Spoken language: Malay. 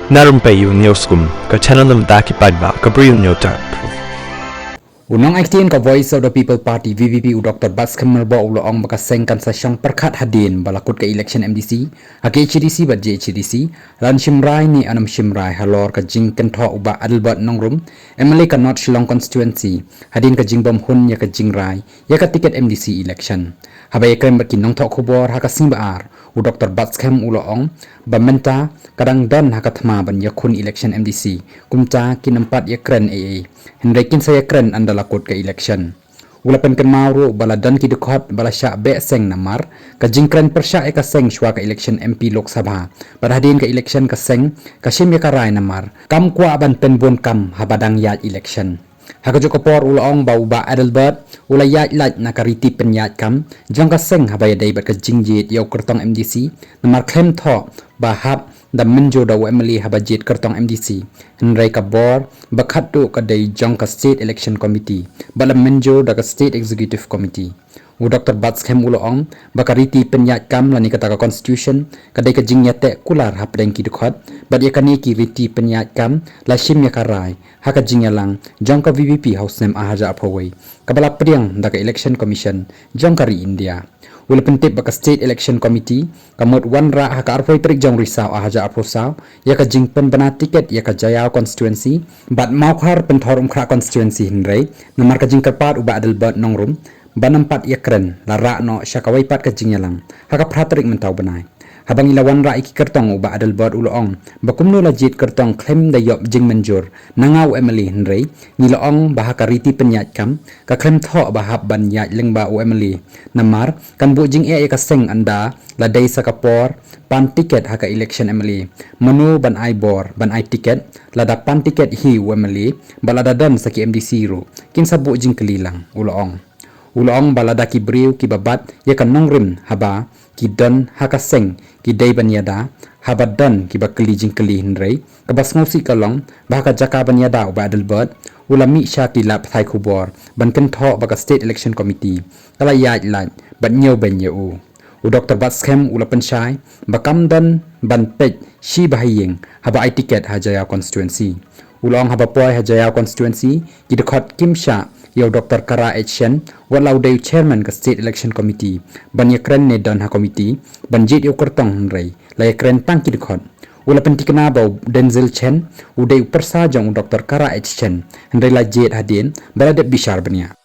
Na Rympei U ka channel nabynta paidbah ka Bri U Hynñiewtrep. Unang aktiin ka Voice of the People Party VPP u Dr Batskhem merba ulo ong makasengkan sa siyang perkat hadin balakut ka election MDC haki HDC bat JHDC ran shimrai ni anam shimrai halor ka jingkren u Bah Adelbert nongrum MLA ka North Shillong constituency hadin ka jingbom hun ya ka jingrai ya ka tiket MDC election habay krem bat kinong tho khubor haka singbaar u Dr Batskhem ulo ong nabynta kadang dan hakathma ban yakun election MDC kumta kinampat yakren AA henrekin saya kren anda lakut ke election ulapan kan mauru baladan ki dekot balasya be seng namar ka jingkren persya ka seng shwa ka election MP Lok Sabha barhadin ka election ka seng ka shim ya karai namar kam kwa ban penbon kam habadang ya election haka jokopor ulaong Bah Adelbert ulayat lat nakariti penyat kam jong ka seng habaya dai bat ka jingjit yau kyrteng MDC namar claim tho bahap da menjo da MLA habajit kyrteng MDC henrai ka bor bakhat tu ka dai jong ka state election committee bala menjo da ka state executive committee u Dr Batskhem uloong bakariti penyat kam lani kata ka constitution kadai ka jingyate kular hapdeng ki dekhot bad yakani ki riti penyat kam la shim ya karai haka jingyalang jong ka VPP house name ahaja apawai kabala priang da ka election commission jong kari India ula pentip baka state election committee kamot wanra haka arpoi perik jong risau ahaja aposau ya ka jingpen bana tiket ya ka jaya constituency bat maukhar penthor umkhra constituency hinrei namar ka jingkarpat u Bah Adelbert nongrum banampat yakren lara no syakawai pat ka jingyalang haka pratrik mentau benai habang ilawan ra iki kyrteng u Bah Adelbert uloong bakumno lajit kyrteng claim da yop jing menjur nangau MLA henrei niloong bahaka riti penyat kam ka claim tho bahap ban yat lengba u MLA namar kan bu jing e ka seng anda ladai sakapor pan tiket haka election MLA menu ban ai bor ban ai tiket lada pan tiket hi u MLA balada dan saki MDC ru kin sabu jing kelilang uloong balada ki Bri U ki babat ya kan nongrim haba ki dan haka seng ki dai banyada habadan ki bakeli jingkeli hinrei kabas ngosi kalong bahaka jaka banyada u Bah Adelbert ulami syati lap thai khubor ban kan tho baka state election committee kala yat lat ban nyau ben u Dr Batskhem ulapan syai bakam dan ban peit shi bahayeng haba ai tiket hajaya constituency ulong haba poi hajaya constituency ki dekhot kimsha yau Dr Kyrshan walau deu chairman ka state election committee ban yakren ne dan ha committee ban jit yau kyrteng henrei la yakren tang ki dekhot ula pentikna bau denzel chen u deu persa jong Dr Kyrshan henrei la jit hadin baladep bishar bania